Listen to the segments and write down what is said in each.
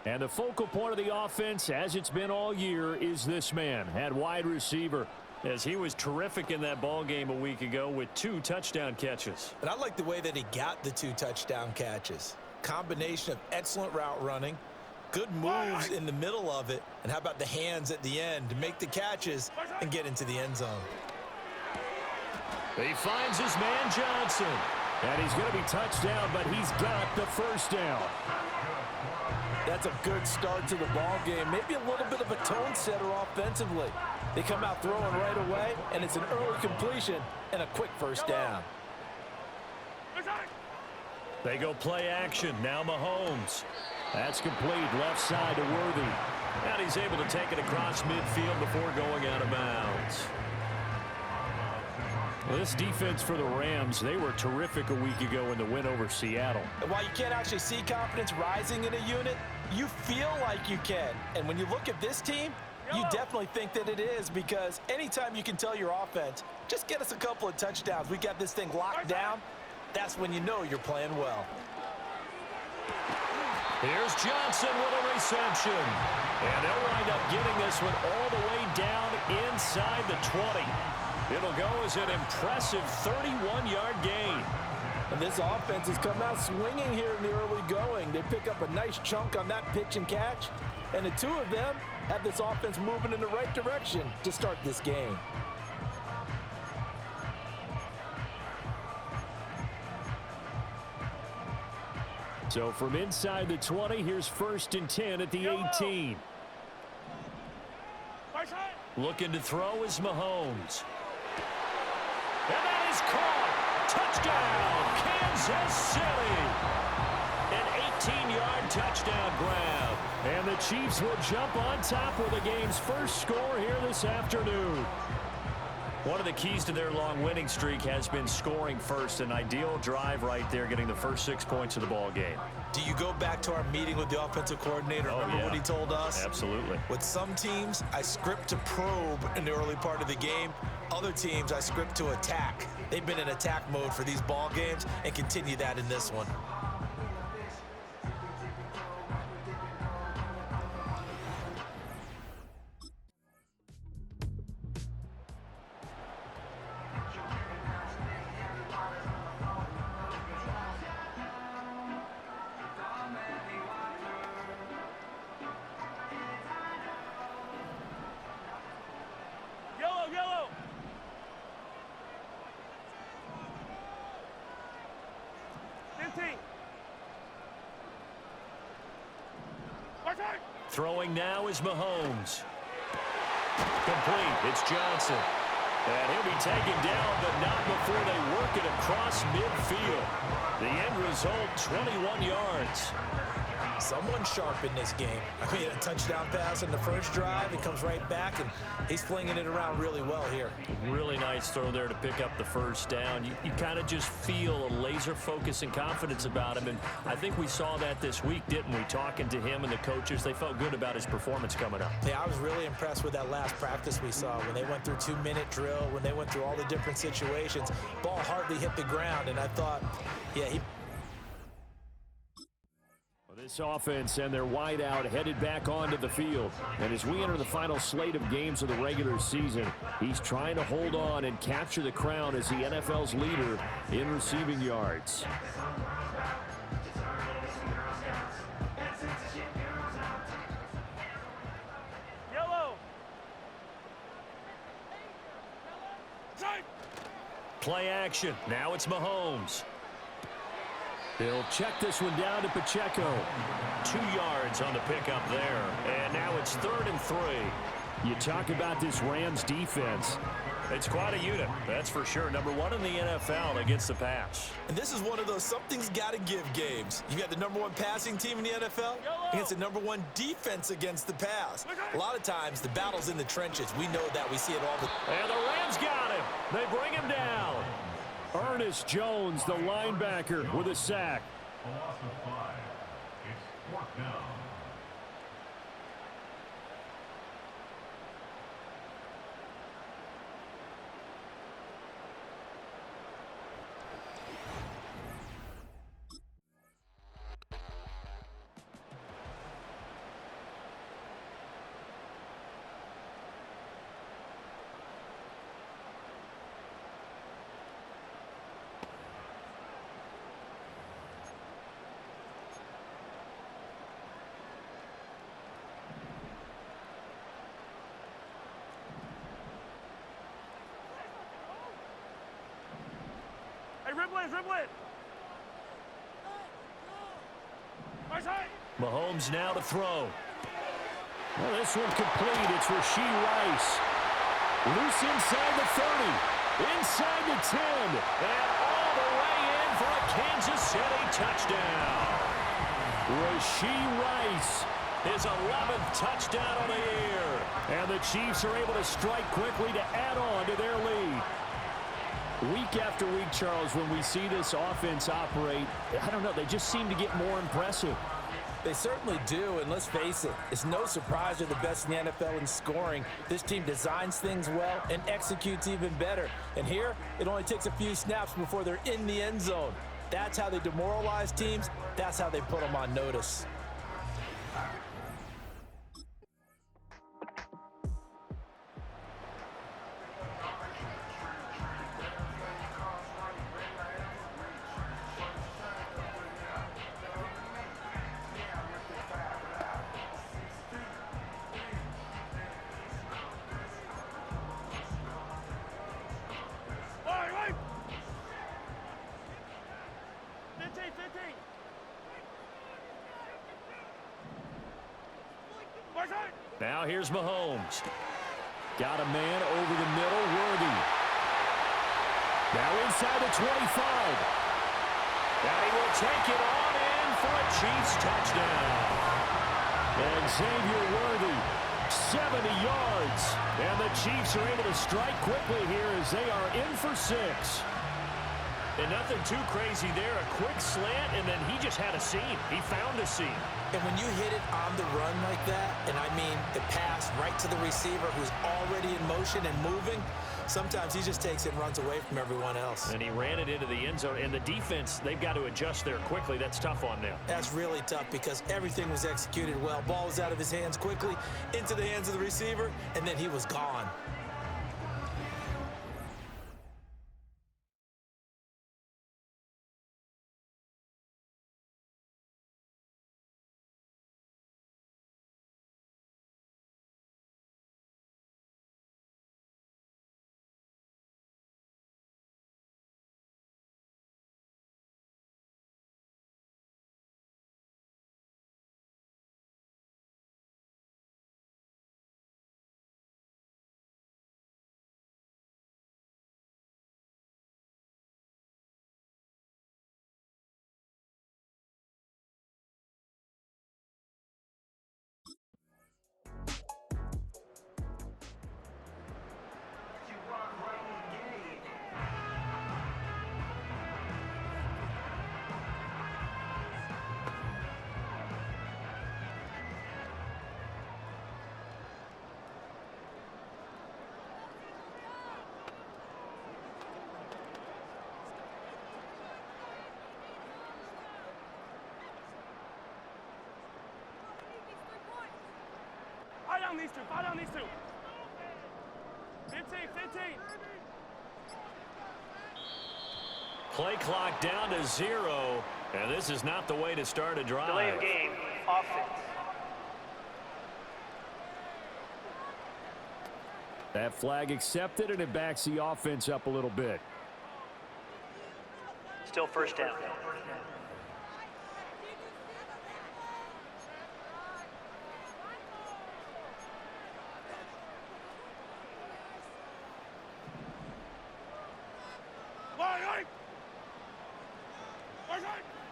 And the focal point of the offense, as it's been all year, is this man at wide receiver. As he was terrific in that ball game a week ago with 2 touchdown catches. And I like the way that he got the 2 touchdown catches. Combination of excellent route running, good moves in the middle of it, and how about the hands at the end to make the catches and get into the end zone. He finds his man Johnson. And he's going to be touched down, but he's got the first down. That's a good start to the ball game. Maybe a little bit of a tone setter offensively. They come out throwing right away, and it's an early completion and a quick first down. They go play action. Now Mahomes. That's complete. Left side to Worthy. And he's able to take it across midfield before going out of bounds. Well, this defense for the Rams, they were terrific a week ago in the win over Seattle. And while you can't actually see confidence rising in a unit, you feel like you can. And when you look at this team, you definitely think that it is, because anytime you can tell your offense, just get us a couple of touchdowns, we got this thing locked down, that's when you know you're playing well. Here's Johnson with a reception. And they'll wind up getting this one all the way down inside the 20. It'll go as an impressive 31-yard gain. And this offense has come out swinging here in the early going. They pick up a nice chunk on that pitch and catch. And the 2 of them have this offense moving in the right direction to start this game. So from inside the 20, here's 1st and 10 at the 18. Looking to throw is Mahomes. And that is caught. Touchdown, Kansas City. An 18-yard touchdown grab. And the Chiefs will jump on top with the game's first score here this afternoon. One of the keys to their long winning streak has been scoring first. An ideal drive right there, getting the first 6 points of the ball game. Do you go back to our meeting with the offensive coordinator? Remember what he told us? Absolutely. With some teams, I script to probe in the early part of the game. Other teams, I script to attack. They've been in attack mode for these ball games and continue that in this one. Throwing now is Mahomes. Complete. It's Johnson. And he'll be taken down, but not before they work it across midfield. The end result, 21 yards. Someone sharp in this game. I mean, a touchdown pass in the first drive. It comes right back, and he's flinging it around really well here. Really nice throw there to pick up the first down. You kind of just feel a laser focus and confidence about him, and I think we saw that this week, didn't we? Talking to him and the coaches, they felt good about his performance coming up. Yeah, I was really impressed with that last practice we saw when they went through 2-minute drill, when they went through all the different situations. Ball hardly hit the ground, and I thought, yeah, he... This offense and their wideout headed back onto the field. And as we enter the final slate of games of the regular season, he's trying to hold on and capture the crown as the NFL's leader in receiving yards. Yellow. Play action. Now it's Mahomes. They'll check this one down to Pacheco. 2 yards on the pickup there. And now it's 3rd and 3. You talk about this Rams defense. It's quite a unit, that's for sure. Number 1 in the NFL against the pass. And this is one of those something's got to give games. You got the number 1 passing team in the NFL against the number 1 defense against the pass. A lot of times, the battle's in the trenches. We know that. We see it all the time. And the Rams got him. They bring him down. Ernest Jones, the linebacker, with a sack. A loss of 5. It's 4th down. dribble it, dribble it. Right side. Mahomes now to throw. Well, this one complete. It's Rashee Rice. Loose inside the 30. Inside the 10. And all the way in for a Kansas City touchdown. Rashee Rice. His 11th touchdown on the year. And the Chiefs are able to strike quickly to add on to their lead. Week after week, Charles, when we see this offense operate, I don't know, they just seem to get more impressive. They certainly do, and let's face it, it's no surprise they're the best in the NFL in scoring. This team designs things well and executes even better. And here, it only takes a few snaps before they're in the end zone. That's how they demoralize teams. That's how they put them on notice. Right. 15. Right side. Now here's Mahomes. Got a man over the middle, Worthy. Now inside the 25. And he will take it on in for a Chiefs touchdown. And Xavier Worthy, 70 yards. And the Chiefs are able to strike quickly here as they are in for 6. And nothing too crazy there. A quick slant, and then he just had a seam. He found a seam. And when you hit it on the run like that, and I mean the pass right to the receiver who's already in motion and moving, sometimes he just takes it and runs away from everyone else. And he ran it into the end zone. And the defense, they've got to adjust there quickly. That's tough on them. That's really tough because everything was executed well. Ball was out of his hands quickly, into the hands of the receiver, and then he was gone. Fire down these two. 15. Play clock down to 0. And this is not the way to start a drive. Delay of game. Offense. That flag accepted, and it backs the offense up a little bit. Still first down.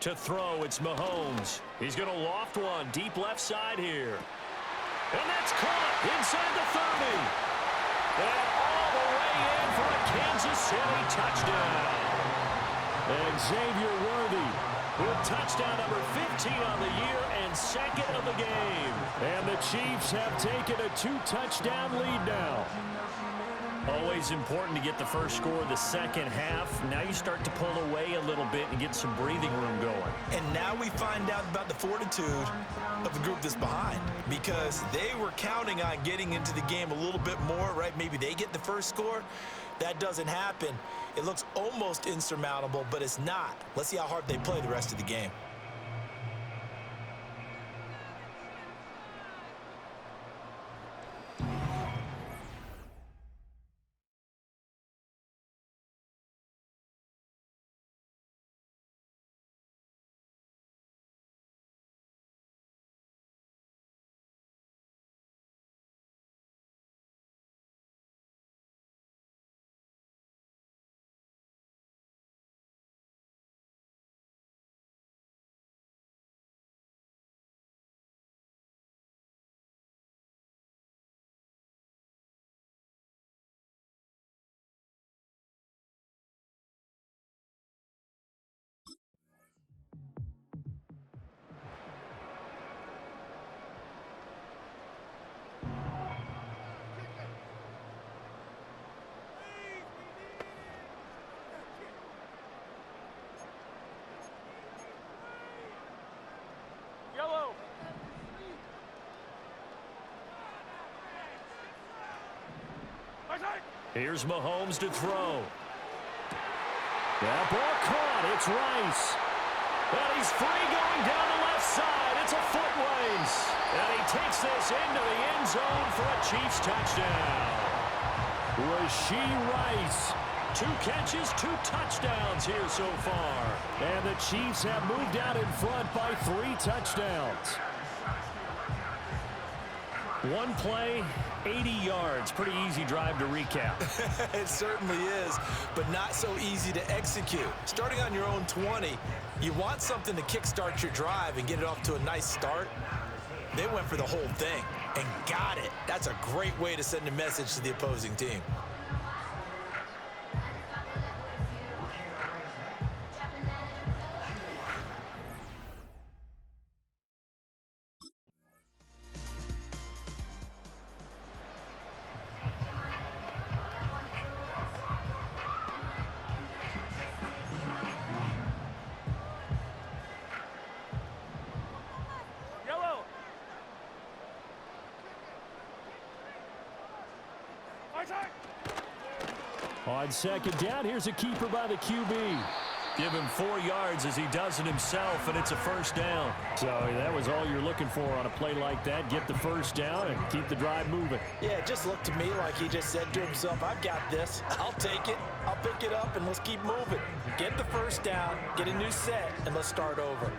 To throw, it's Mahomes. He's going to loft one deep left side here. And that's caught inside the 30. And all the way in for a Kansas City touchdown. And Xavier Worthy with touchdown number 15 on the year and second of the game. And the Chiefs have taken a 2-touchdown lead now. Always important to get the first score of the second half. Now you start to pull away a little bit and get some breathing room going. And now we find out about the fortitude of the group that's behind, because they were counting on getting into the game a little bit more, right? Maybe they get the first score. That doesn't happen. It looks almost insurmountable, but it's not. Let's see how hard they play the rest of the game. Here's Mahomes to throw. That ball caught. It's Rice. And he's free going down the left side. It's a foot race. And he takes this into the end zone for a Chiefs touchdown. Rashee Rice. 2 catches, 2 touchdowns here so far. And the Chiefs have moved out in front by 3 touchdowns. One play, 80 yards. Pretty easy drive to recap. It certainly is, but not so easy to execute. Starting on your own 20, you want something to kickstart your drive and get it off to a nice start. They went for the whole thing and got it. That's a great way to send a message to the opposing team. On second down, here's a keeper by the QB. Give him 4 yards as he does it himself, and it's a first down. So that was all you're looking for on a play like that. Get the first down and keep the drive moving. Yeah, it just looked to me like he just said to himself, I've got this. I'll take it. I'll pick it up, and let's keep moving. Get the first down, get a new set, and let's start over.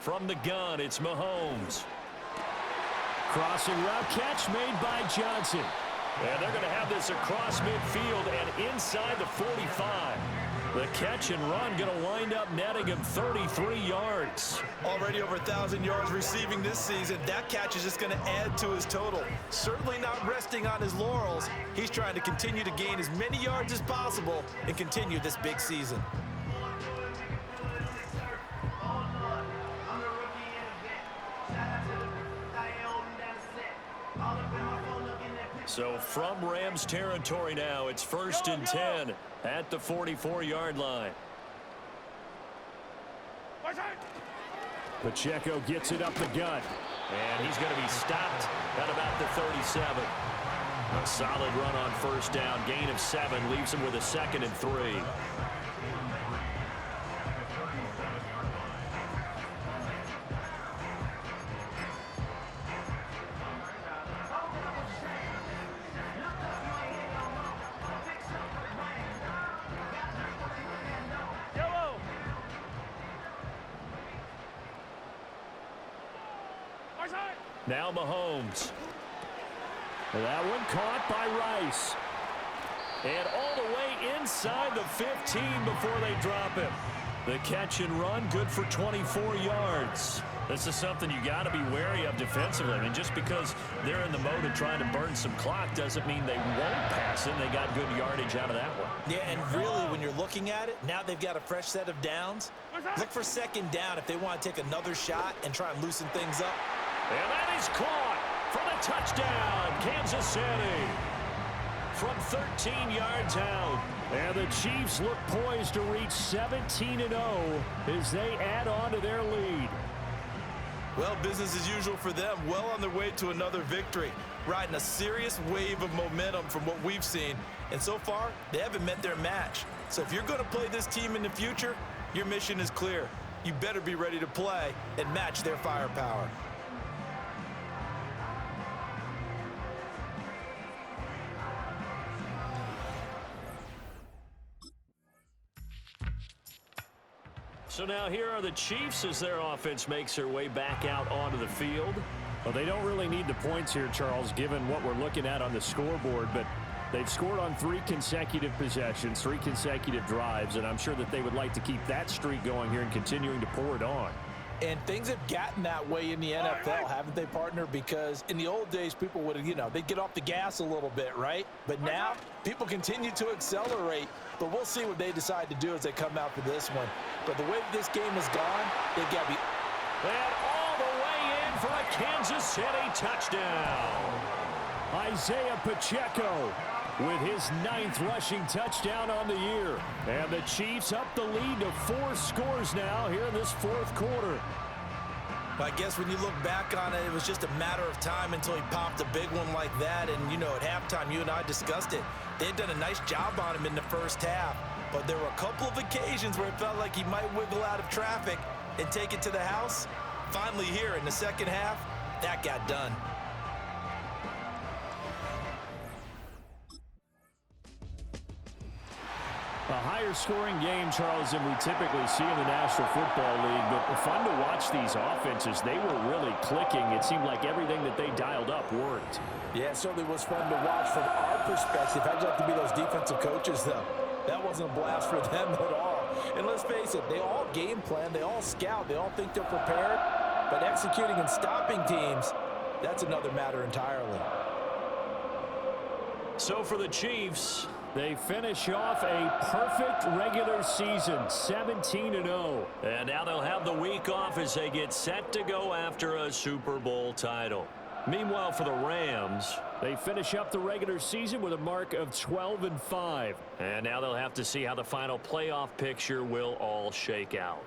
From the gun, it's Mahomes. Crossing route catch made by Johnson. And they're going to have this across midfield and inside the 45. The catch and run going to wind up netting him 33 yards. Already over 1,000 yards receiving this season. That catch is just going to add to his total. Certainly not resting on his laurels. He's trying to continue to gain as many yards as possible and continue this big season. So from Rams territory now, it's 1st and 10 at the 44-yard line. Pacheco gets it up the gut. And he's going to be stopped at about the 37. A solid run on first down. Gain of 7 leaves him with a 2nd and 3. Now Mahomes. That one caught by Rice. And all the way inside the 15 before they drop him. The catch and run, good for 24 yards. This is something you got to be wary of defensively. I mean, just because they're in the mode of trying to burn some clock doesn't mean they won't pass it. They got good yardage out of that one. Yeah, and really, when you're looking at it, now they've got a fresh set of downs. Look for 2nd down if they want to take another shot and try and loosen things up. And that is caught for the touchdown, Kansas City. From 13 yards out. And the Chiefs look poised to reach 17-0 as they add on to their lead. Well, business as usual for them. Well on their way to another victory. Riding a serious wave of momentum from what we've seen. And so far, they haven't met their match. So if you're going to play this team in the future, your mission is clear. You better be ready to play and match their firepower. So now here are the Chiefs as their offense makes their way back out onto the field. Well, they don't really need the points here, Charles, given what we're looking at on the scoreboard. But they've scored on 3 consecutive possessions, 3 consecutive drives, and I'm sure that they would like to keep that streak going here and continuing to pour it on. And things have gotten that way in the NFL, haven't they, partner? Because in the old days, people would have, they'd get off the gas a little bit, right? But now, people continue to accelerate. But we'll see what they decide to do as they come out for this one. But the way this game has gone, they've got to be... And all the way in for a Kansas City touchdown. Isaiah Pacheco with his 9th rushing touchdown on the year. And the Chiefs up the lead to 4 scores now here in this 4th quarter. I guess when you look back on it, it was just a matter of time until he popped a big one like that. And, you know, at halftime, you and I discussed it. They had done a nice job on him in the first half. But there were a couple of occasions where it felt like he might wiggle out of traffic and take it to the house. Finally here in the second half, that got done. A higher scoring game, Charles, than we typically see in the National Football League, but fun to watch these offenses. They were really clicking. It seemed like everything that they dialed up worked. Yeah, it certainly was fun to watch from our perspective. I'd like to be those defensive coaches, though. That wasn't a blast for them at all. And let's face it, they all game plan, they all scout, they all think they're prepared, but executing and stopping teams, that's another matter entirely. So for the Chiefs, they finish off a perfect regular season, 17-0. and now they'll have the week off as they get set to go after a Super Bowl title. Meanwhile, for the Rams, they finish up the regular season with a mark of 12-5. and now they'll have to see how the final playoff picture will all shake out.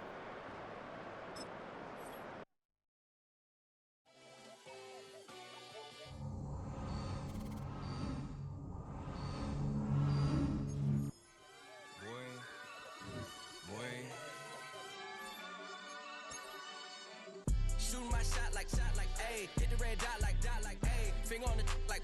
Shooting my shot like, ayy. Hit the red dot like, ayy. Finger on the like.